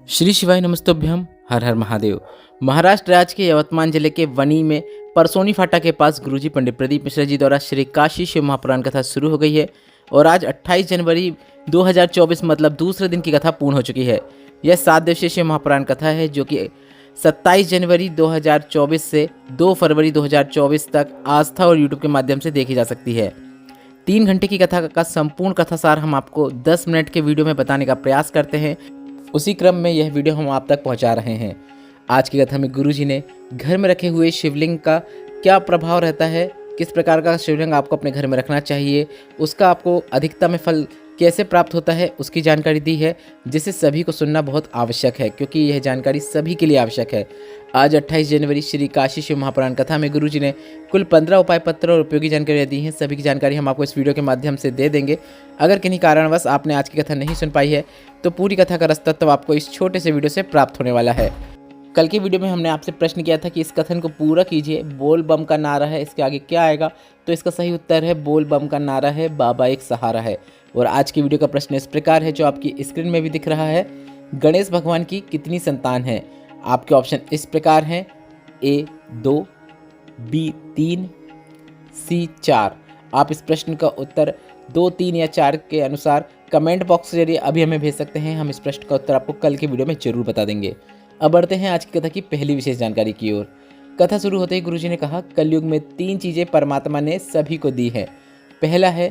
श्री शिवाय नमस्तुभ्यम। हर हर महादेव। महाराष्ट्र राज्य के यवतमाल जिले के वनी में परसोनी फाटा के पास गुरुजी पंडित प्रदीप मिश्रा जी द्वारा श्री काशी शिव महापुराण कथा शुरू हो गई है और आज 28 जनवरी 2024 मतलब दूसरे दिन की कथा पूर्ण हो चुकी है। यह 7 दिवसीय शिव महापुराण कथा है जो कि 27 जनवरी 2024 से 2 फरवरी 2024 तक आस्था और यूट्यूब के माध्यम से देखी जा सकती है। 3 घंटे की कथा का संपूर्ण कथासार हम आपको 10 मिनट के वीडियो में बताने का प्रयास करते हैं। उसी क्रम में यह वीडियो हम आप तक पहुंचा रहे हैं। आज की कथा में गुरुजी ने घर में रखे हुए शिवलिंग का क्या प्रभाव रहता है, किस प्रकार का शिवलिंग आपको अपने घर में रखना चाहिए, उसका आपको अधिकतम फल कैसे प्राप्त होता है, उसकी जानकारी दी है, जिसे सभी को सुनना बहुत आवश्यक है क्योंकि यह जानकारी सभी के लिए आवश्यक है। आज 28 जनवरी श्री काशी शिव महापुराण कथा में गुरुजी ने कुल 15 उपाय पत्र और उपयोगी जानकारियाँ दी हैं। सभी की जानकारी हम आपको इस वीडियो के माध्यम से दे देंगे। अगर किन्हीं कारणवश आपने आज की कथा नहीं सुन पाई है तो पूरी कथा का रसतत्व आपको इस छोटे से वीडियो से प्राप्त होने वाला है। कल के वीडियो में हमने आपसे प्रश्न किया था कि इस कथन को पूरा कीजिए, बोल बम का नारा है, इसके आगे क्या आएगा? तो इसका सही उत्तर है बोल बम का नारा है, बाबा एक सहारा है। और आज की वीडियो का प्रश्न इस प्रकार है जो आपकी स्क्रीन में भी दिख रहा है। गणेश भगवान की कितनी संतान है? आपके ऑप्शन इस प्रकार हैं, ए 2, बी 3, सी 4। आप इस प्रश्न का उत्तर 2, 3 या 4 के अनुसार कमेंट बॉक्स के जरिए अभी हमें भेज सकते हैं। हम इस प्रश्न का उत्तर आपको कल के वीडियो में जरूर बता देंगे। अब बढ़ते हैं आज की कथा की पहली विशेष जानकारी की ओर। कथा शुरू होते ही गुरुजी ने कहा, कलयुग में 3 चीज़ें परमात्मा ने सभी को दी हैं। पहला है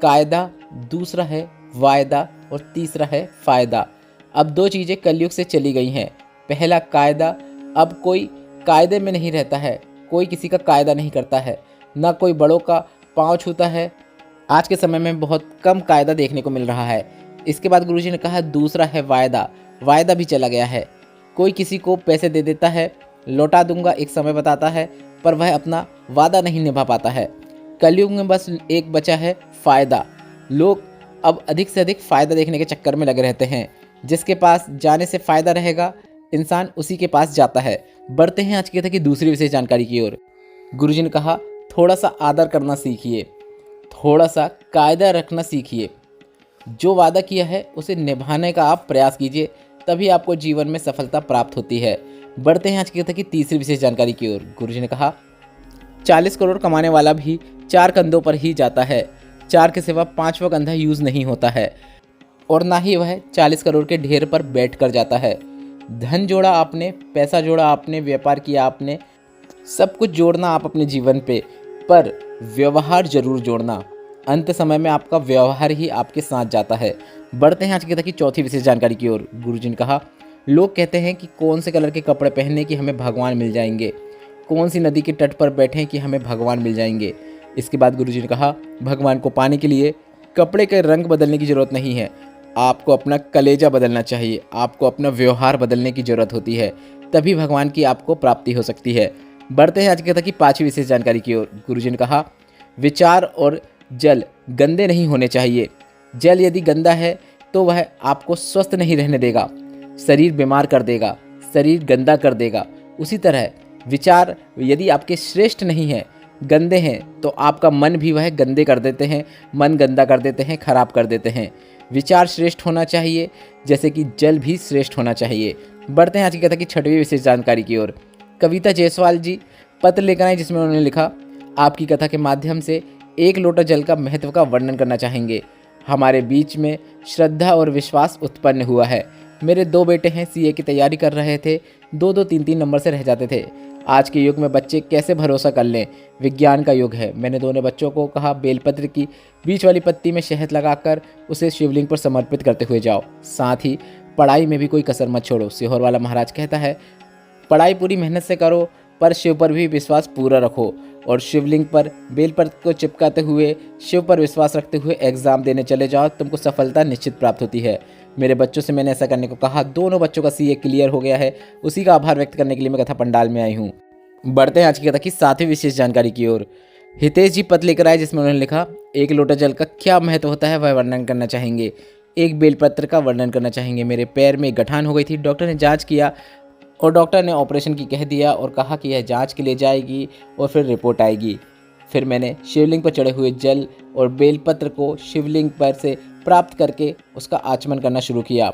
कायदा, दूसरा है वायदा और तीसरा है फायदा। अब 2 चीज़ें कलयुग से चली गई हैं। पहला कायदा, अब कोई कायदे में नहीं रहता है, कोई किसी का कायदा नहीं करता है, ना कोई बड़ों का पाँव छूता है। आज के समय में बहुत कम कायदा देखने को मिल रहा है। इसके बाद गुरुजी ने कहा दूसरा है वायदा, वायदा भी चला गया है। कोई किसी को पैसे दे देता है, लौटा दूंगा एक समय बताता है, पर वह अपना वादा नहीं निभा पाता है। कलयुग में बस एक बचा है फायदा। लोग अब अधिक से अधिक फ़ायदा देखने के चक्कर में लगे रहते हैं। जिसके पास जाने से फ़ायदा रहेगा इंसान उसी के पास जाता है। बढ़ते हैं आज की कथा की दूसरी विशेष जानकारी की ओर। गुरुजी ने कहा थोड़ा सा आदर करना सीखिए, थोड़ा सा कायदा रखना सीखिए। जो वादा किया है उसे निभाने का आप प्रयास कीजिए, तभी आपको जीवन में सफलता प्राप्त होती है। बढ़ते हैं आज की कथा की तीसरी विशेष जानकारी की ओर। गुरुजी ने कहा 40 करोड़ कमाने वाला भी 4 कंधों पर ही जाता है। 4 के सिवा 5वां कंधा यूज़ नहीं होता है और ना ही वह 40 करोड़ के ढेर पर बैठ कर जाता है। धन जोड़ा आपने, पैसा जोड़ा आपने, व्यापार किया आपने, सब कुछ जोड़ना आप अपने जीवन पे, पर व्यवहार जरूर जोड़ना। अंत समय में आपका व्यवहार ही आपके साथ जाता है। बढ़ते हैं आज की कथा की चौथी विशेष जानकारी की ओर। गुरुजी ने कहा लोग कहते हैं कि कौन से कलर के कपड़े पहनने कि हमें भगवान मिल जाएंगे, कौन सी नदी के तट पर बैठें कि हमें भगवान मिल जाएंगे। इसके बाद गुरुजी ने कहा भगवान को पाने के लिए कपड़े के रंग बदलने की ज़रूरत नहीं है, आपको अपना कलेजा बदलना चाहिए, आपको अपना व्यवहार बदलने की ज़रूरत होती है, तभी भगवान की आपको प्राप्ति हो सकती है। बढ़ते हैं आज की कथा की 5वीं विशेष जानकारी की ओर। गुरुजी ने कहा विचार और जल गंदे नहीं होने चाहिए। जल यदि गंदा है तो वह आपको स्वस्थ नहीं रहने देगा, शरीर बीमार कर देगा, शरीर गंदा कर देगा। उसी तरह विचार यदि आपके श्रेष्ठ नहीं हैं, गंदे हैं, तो आपका मन भी वह गंदे कर देते हैं, मन गंदा कर देते हैं, खराब कर देते हैं। विचार श्रेष्ठ होना चाहिए जैसे कि जल भी श्रेष्ठ होना चाहिए। बढ़ते हैं आज की कथा की 6वीं विशेष जानकारी की ओर। कविता जायसवाल जी पत्र लेकर आए जिसमें उन्होंने लिखा आपकी कथा के माध्यम से 1 लोटा जल का महत्व का वर्णन करना चाहेंगे। हमारे बीच में श्रद्धा और विश्वास उत्पन्न हुआ है। मेरे 2 बेटे हैं, सीए की तैयारी कर रहे थे, 2-2, 3-3 नंबर से रह जाते थे। आज के युग में बच्चे कैसे भरोसा कर लें, विज्ञान का युग है। मैंने दोनों बच्चों को कहा बेलपत्र की बीच वाली पत्ती में शहद लगाकर उसे शिवलिंग पर समर्पित करते हुए जाओ, साथ ही पढ़ाई में भी कोई कसर मत छोड़ो। सीहोर वाला महाराज कहता है पढ़ाई पूरी मेहनत से करो पर शिव पर भी विश्वास पूरा रखो और शिवलिंग पर बेलपत्र को चिपकाते हुए शिव पर विश्वास रखते हुए एग्जाम देने चले जाओ, तुमको सफलता निश्चित प्राप्त होती है। मेरे बच्चों से मैंने ऐसा करने को कहा, दोनों बच्चों का सीए क्लियर हो गया है। उसी का आभार व्यक्त करने के लिए मैं कथा पंडाल में आई हूँ। बढ़ते हैं आज की कथा की 7वीं विशेष जानकारी की ओर। हितेश जी पत्र लेकर आए जिसमें उन्होंने लिखा 1 लोटा जल का क्या महत्व होता है वह वर्णन करना चाहेंगे। 1 बेलपत्र का वर्णन करना चाहेंगे। मेरे पैर में गठान हो गई थी, डॉक्टर ने जाँच किया और डॉक्टर ने ऑपरेशन की कह दिया और कहा कि यह जांच के लिए जाएगी और फिर रिपोर्ट आएगी। फिर मैंने शिवलिंग पर चढ़े हुए जल और बेलपत्र को शिवलिंग पर से प्राप्त करके उसका आचमन करना शुरू किया।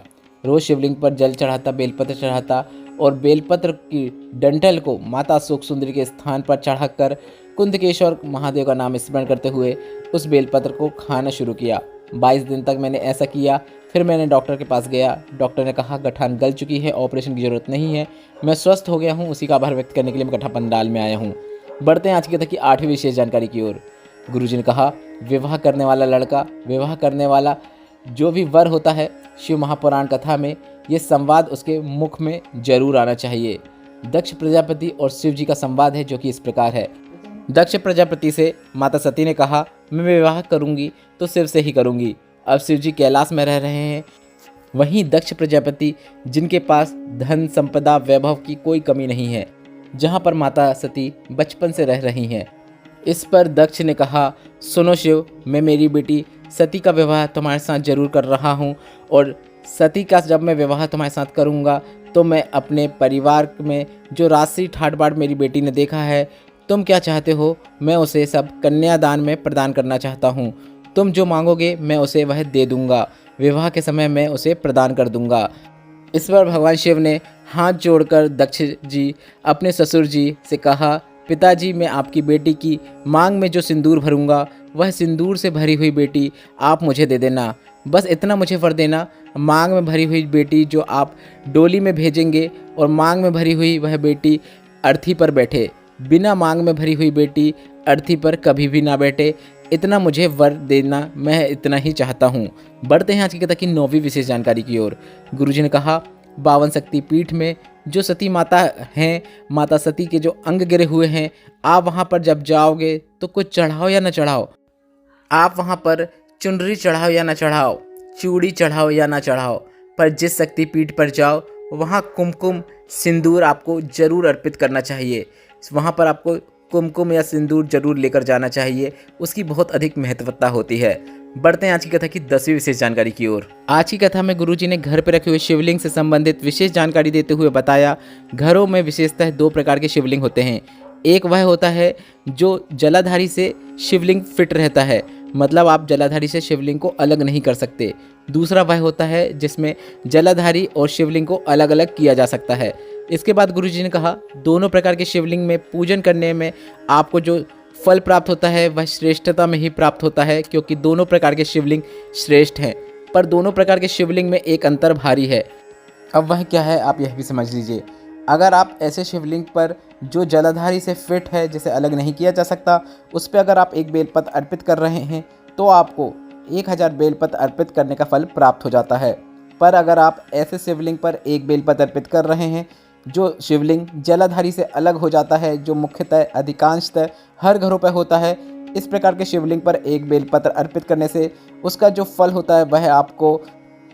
रोज शिवलिंग पर जल चढ़ाता, बेलपत्र चढ़ाता और बेलपत्र की डंठल को माता सुख सुंदरी के स्थान पर चढ़ाकर कुंदकेश्वर महादेव का नाम स्मरण करते हुए उस बेलपत्र को खाना शुरू किया। 22 दिन तक मैंने ऐसा किया। फिर मैंने डॉक्टर के पास गया। डॉक्टर ने कहा गठान गल चुकी है, ऑपरेशन की ज़रूरत नहीं है। मैं स्वस्थ हो गया हूँ। उसी का आभार व्यक्त करने के लिए मैं कथा पंडाल में आया हूँ। बढ़ते हैं आज की कथा की 8वीं विशेष जानकारी की ओर। गुरुजी ने कहा विवाह करने वाला लड़का, विवाह करने वाला जो भी वर होता है, शिव महापुराण कथा में ये संवाद उसके मुख में जरूर आना चाहिए। दक्ष प्रजापति और शिव जी का संवाद है जो कि इस प्रकार है। दक्ष प्रजापति से माता सती ने कहा मैं विवाह करूंगी तो शिव से ही करूंगी। अब शिव जी कैलाश में रह रहे हैं। वहीं दक्ष प्रजापति जिनके पास धन संपदा वैभव की कोई कमी नहीं है, जहां पर माता सती बचपन से रह रही हैं। इस पर दक्ष ने कहा सुनो शिव, मैं मेरी बेटी सती का विवाह तुम्हारे साथ जरूर कर रहा हूँ और सती का जब मैं विवाह तुम्हारे साथ करूँगा तो मैं अपने परिवार में जो राशि ठाट बाट मेरी बेटी ने देखा है, तुम क्या चाहते हो मैं उसे सब कन्यादान में प्रदान करना चाहता हूँ। तुम जो मांगोगे मैं उसे वह दे दूँगा। विवाह के समय मैं उसे प्रदान कर दूँगा। इस पर भगवान शिव ने हाथ जोड़कर दक्ष जी अपने ससुर जी से कहा पिताजी, मैं आपकी बेटी की मांग में जो सिंदूर भरूंगा वह सिंदूर से भरी हुई बेटी आप मुझे दे देना। बस इतना मुझे वर देना, मांग में भरी हुई बेटी जो आप डोली में भेजेंगे और मांग में भरी हुई वह बेटी अर्थी पर बैठे। बिना मांग में भरी हुई बेटी अर्थी पर कभी भी ना बैठे। इतना मुझे वर देना, मैं इतना ही चाहता हूँ। बढ़ते हैं आज की कथा की 9वीं विशेष जानकारी की ओर। गुरुजी ने कहा 52 शक्ति पीठ में जो सती माता हैं, माता सती के जो अंग गिरे हुए हैं, आप वहाँ पर जब जाओगे तो कुछ चढ़ाओ या न चढ़ाओ, आप वहाँ पर चुनरी चढ़ाओ या न चढ़ाओ, चूड़ी चढ़ाओ या न चढ़ाओ, पर जिस शक्ति पीठ पर जाओ वहाँ कुमकुम सिंदूर आपको जरूर अर्पित करना चाहिए। वहाँ पर आपको कुमकुम या सिंदूर जरूर लेकर जाना चाहिए। उसकी बहुत अधिक महत्वता होती है। बढ़ते हैं आज की कथा की 10वीं विशेष जानकारी की ओर। आज की कथा में गुरुजी ने घर पर रखे हुए शिवलिंग से संबंधित विशेष जानकारी देते हुए बताया घरों में विशेषतः 2 प्रकार के शिवलिंग होते हैं। एक वह होता है जो जलाधारी से शिवलिंग फिट रहता है, मतलब आप जलाधारी से शिवलिंग को अलग नहीं कर सकते। दूसरा वह होता है जिसमें जलाधारी और शिवलिंग को अलग अलग किया जा सकता है। इसके बाद गुरुजी ने कहा दोनों प्रकार के शिवलिंग में पूजन करने में आपको जो फल प्राप्त होता है वह श्रेष्ठता में ही प्राप्त होता है, क्योंकि दोनों प्रकार के शिवलिंग श्रेष्ठ हैं। पर दोनों प्रकार के शिवलिंग में एक अंतर भारी है। अब वह क्या है आप यह भी समझ लीजिए। अगर आप ऐसे शिवलिंग पर जो जलाधारी से फिट है, जिसे अलग नहीं किया जा सकता, उस पर अगर आप एक बेलपत्र अर्पित कर रहे हैं तो आपको 1000 बेलपत्र अर्पित करने का फल प्राप्त हो जाता है। पर अगर आप ऐसे शिवलिंग पर एक बेलपत्र अर्पित कर रहे हैं जो शिवलिंग जलाधारी से अलग हो जाता है, जो मुख्यतः अधिकांशतः हर घरों पर होता है, इस प्रकार के शिवलिंग पर एक बेलपत्र अर्पित करने से उसका जो फल होता है वह आपको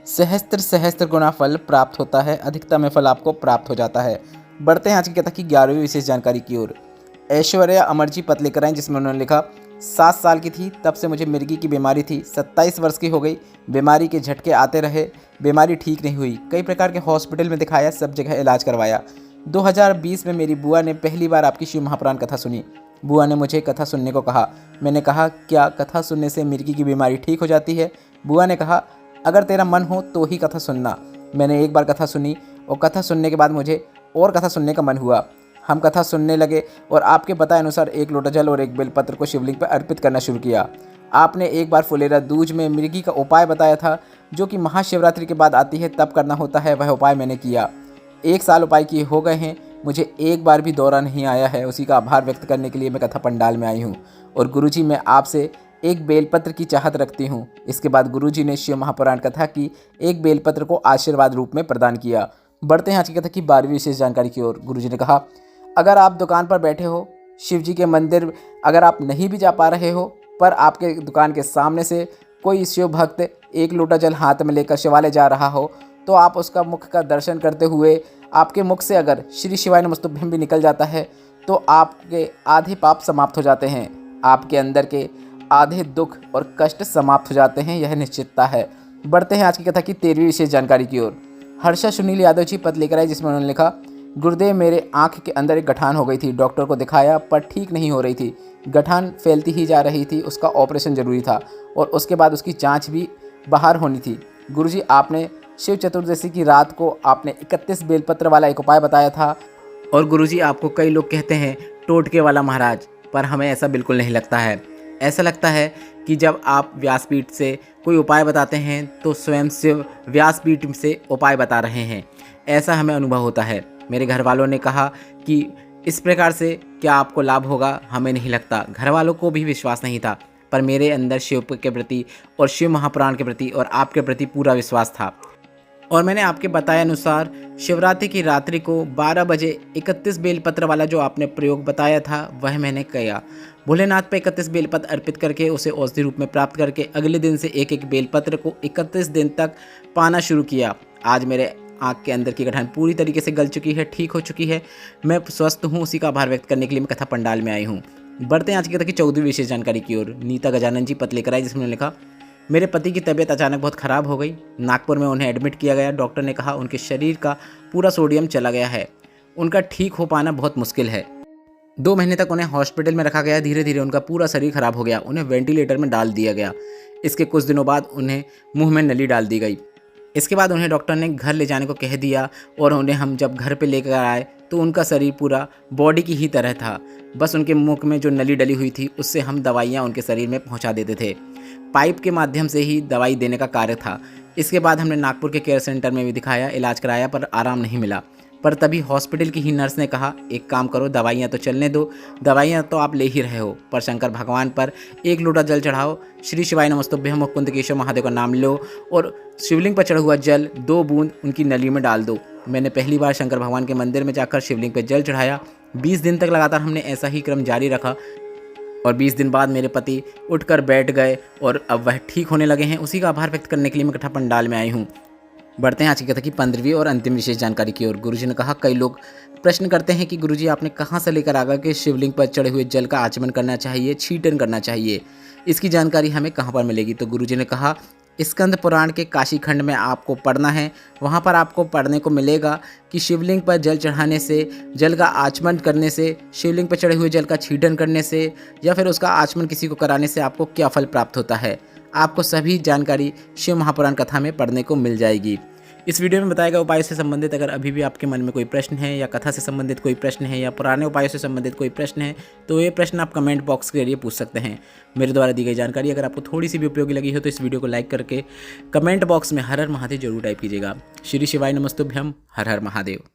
सहस्त्र गुना फल प्राप्त होता है, अधिकतम फल आपको प्राप्त हो जाता है। बढ़ते हैं आज की कथा की 11वीं विशेष जानकारी की ओर। ऐश्वर्या अमरजी पत्र लेकर आई जिसमें उन्होंने लिखा 7 साल की थी तब से मुझे मिर्गी की बीमारी थी। 27 वर्ष की हो गई, बीमारी के झटके आते रहे, बीमारी ठीक नहीं हुई। कई प्रकार के हॉस्पिटल में दिखाया, सब जगह इलाज करवाया। 2020 में मेरी बुआ ने पहली बार आपकी शिव महापुराण कथा सुनी। बुआ ने मुझे कथा सुनने को कहा। मैंने कहा क्या कथा सुनने से मिर्गी की बीमारी ठीक हो जाती है? बुआ ने कहा अगर तेरा मन हो तो ही कथा सुनना। मैंने एक बार कथा सुनी और कथा सुनने के बाद मुझे और कथा सुनने का मन हुआ। हम कथा सुनने लगे और आपके बताए अनुसार 1 लोटा जल और 1 बेलपत्र को शिवलिंग पर अर्पित करना शुरू किया। आपने एक बार फुलेरा दूज में मिर्गी का उपाय बताया था, जो कि महाशिवरात्रि के बाद आती है, तब करना होता है। वह उपाय मैंने किया। 1 साल उपाय किए हो गए हैं, मुझे एक बार भी दौरा नहीं आया है। उसी का आभार व्यक्त करने के लिए मैं कथा पंडाल में आई हूँ। और गुरुजी मैं आपसे एक बेलपत्र की चाहत रखती हूँ। इसके बाद गुरुजी ने शिव महापुराण कथा की एक बेलपत्र को आशीर्वाद रूप में प्रदान किया। बढ़ते हैं आज की कथा की 12वीं विशेष जानकारी की ओर। गुरुजी ने कहा अगर आप दुकान पर बैठे हो, शिव जी के मंदिर अगर आप नहीं भी जा पा रहे हो, पर आपके दुकान के सामने से कोई शिव भक्त 1 लोटा जल हाथ में लेकर शिवालय जा रहा हो, तो आप उसका मुख का दर्शन करते हुए आपके मुख से अगर श्री शिवाय नमस्तुभ्यम भी निकल जाता है तो आपके आधे पाप समाप्त हो जाते हैं, आपके अंदर के आधे दुख और कष्ट समाप्त हो जाते हैं। यह निश्चितता है। बढ़ते हैं आज की कथा की 13वीं विशेष जानकारी की ओर। हर्षा सुनील यादव जी पत्र लेकर आए जिसमें उन्होंने लिखा गुरुदेव मेरे आँख के अंदर एक गठान हो गई थी। डॉक्टर को दिखाया पर ठीक नहीं हो रही थी। गठान फैलती ही जा रही थी। उसका ऑपरेशन ज़रूरी था और उसके बाद उसकी जांच भी बाहर होनी थी। गुरुजी आपने शिव चतुर्दशी की रात को आपने 31 बेलपत्र वाला एक उपाय बताया था और गुरुजी आपको कई लोग कहते हैं टोटके वाला महाराज, पर हमें ऐसा बिल्कुल नहीं लगता है। ऐसा लगता है कि जब आप व्यासपीठ से कोई उपाय बताते हैं तो स्वयं शिव व्यासपीठ से उपाय बता रहे हैं, ऐसा हमें अनुभव होता है। मेरे घर वालों ने कहा कि इस प्रकार से क्या आपको लाभ होगा, हमें नहीं लगता। घर वालों को भी विश्वास नहीं था, पर मेरे अंदर शिव के प्रति और शिव महापुराण के प्रति और आपके प्रति पूरा विश्वास था। और मैंने आपके बताए अनुसार शिवरात्रि की रात्रि को 12 बजे 31 बेलपत्र वाला जो आपने प्रयोग बताया था वह मैंने किया। भोलेनाथ पे 31 बेलपत्र अर्पित करके उसे औषधि रूप में प्राप्त करके अगले दिन से एक एक बेलपत्र को 31 दिन तक पाना शुरू किया। आज मेरे आँख के अंदर की गठान पूरी तरीके से गल चुकी है, ठीक हो चुकी है, मैं स्वस्थ हूँ। उसी का आभार व्यक्त करने के लिए मैं कथा पंडाल में आई हूँ। बढ़ते हैं आज की कथा की 14वीं विशेष जानकारी की ओर। नीता गजानन जी पत्र लेकर आई, जिसमें लिखा, मेरे पति की तबीयत अचानक बहुत ख़राब हो गई। नागपुर में उन्हें एडमिट किया गया। डॉक्टर ने कहा उनके शरीर का पूरा सोडियम चला गया है, उनका ठीक हो पाना बहुत मुश्किल है। 2 महीने तक उन्हें हॉस्पिटल में रखा गया। धीरे धीरे उनका पूरा शरीर खराब हो गया, उन्हें वेंटिलेटर में डाल दिया गया। इसके कुछ दिनों बाद उन्हें मुंह में नली डाल दी गई। इसके बाद उन्हें डॉक्टर ने घर ले जाने को कह दिया और उन्हें हम जब घर पे लेकर आए तो उनका शरीर पूरा बॉडी की ही तरह था। बस उनके मुख में जो नली डली हुई थी उससे हम दवाइयाँ उनके शरीर में पहुँचा देते थे। पाइप के माध्यम से ही दवाई देने का कार्य था। इसके बाद हमने नागपुर के केयर सेंटर में भी दिखाया, इलाज कराया, पर आराम नहीं मिला। पर तभी हॉस्पिटल की ही नर्स ने कहा, एक काम करो, दवाइयाँ तो चलने दो, दवाइयाँ तो आप ले ही रहे हो, पर शंकर भगवान पर 1 लोटा जल चढ़ाओ, श्री शिवाय नमस्तुभ्यं मुकुंद केशव महादेव का नाम लो और शिवलिंग पर चढ़ा हुआ जल 2 बूंद उनकी नली में डाल दो। मैंने पहली बार शंकर भगवान के मंदिर में जाकर शिवलिंग पर जल चढ़ाया। 20 दिन तक लगातार हमने ऐसा ही क्रम जारी रखा और 20 दिन बाद मेरे पति उठकर बैठ गए और अब वह ठीक होने लगे हैं। उसी का आभार व्यक्त करने के लिए मैं कथा पंडाल में आई हूँ। बढ़ते हैं आज की कथा की 15वीं और अंतिम विशेष जानकारी की ओर। गुरुजी ने कहा, कई लोग प्रश्न करते हैं कि गुरुजी आपने कहाँ से लेकर आ गए कि शिवलिंग पर चढ़े हुए जल का आचमन करना चाहिए, छीटन करना चाहिए, इसकी जानकारी हमें कहाँ पर मिलेगी। तो गुरुजी ने कहा, स्कंद पुराण के काशी खंड में आपको पढ़ना है। वहाँ पर आपको पढ़ने को मिलेगा कि शिवलिंग पर जल चढ़ाने से, जल का आचमन करने से, शिवलिंग पर चढ़े हुए जल का छीटन करने से या फिर उसका आचमन किसी को कराने से आपको क्या फल प्राप्त होता है। आपको सभी जानकारी शिव महापुराण कथा में पढ़ने को मिल जाएगी। इस वीडियो में बताए गए उपायों से संबंधित अगर अभी भी आपके मन में कोई प्रश्न है या कथा से संबंधित कोई प्रश्न है या पुराने उपायों से संबंधित कोई प्रश्न है तो ये प्रश्न आप कमेंट बॉक्स के जरिए पूछ सकते हैं। मेरे द्वारा दी गई जानकारी अगर आपको थोड़ी सी भी उपयोगी लगी हो तो इस वीडियो को लाइक करके कमेंट बॉक्स में हर हर महादेव जरूर टाइप कीजिएगा। श्री शिवाय नमस्तुभ्यं, हर हर महादेव।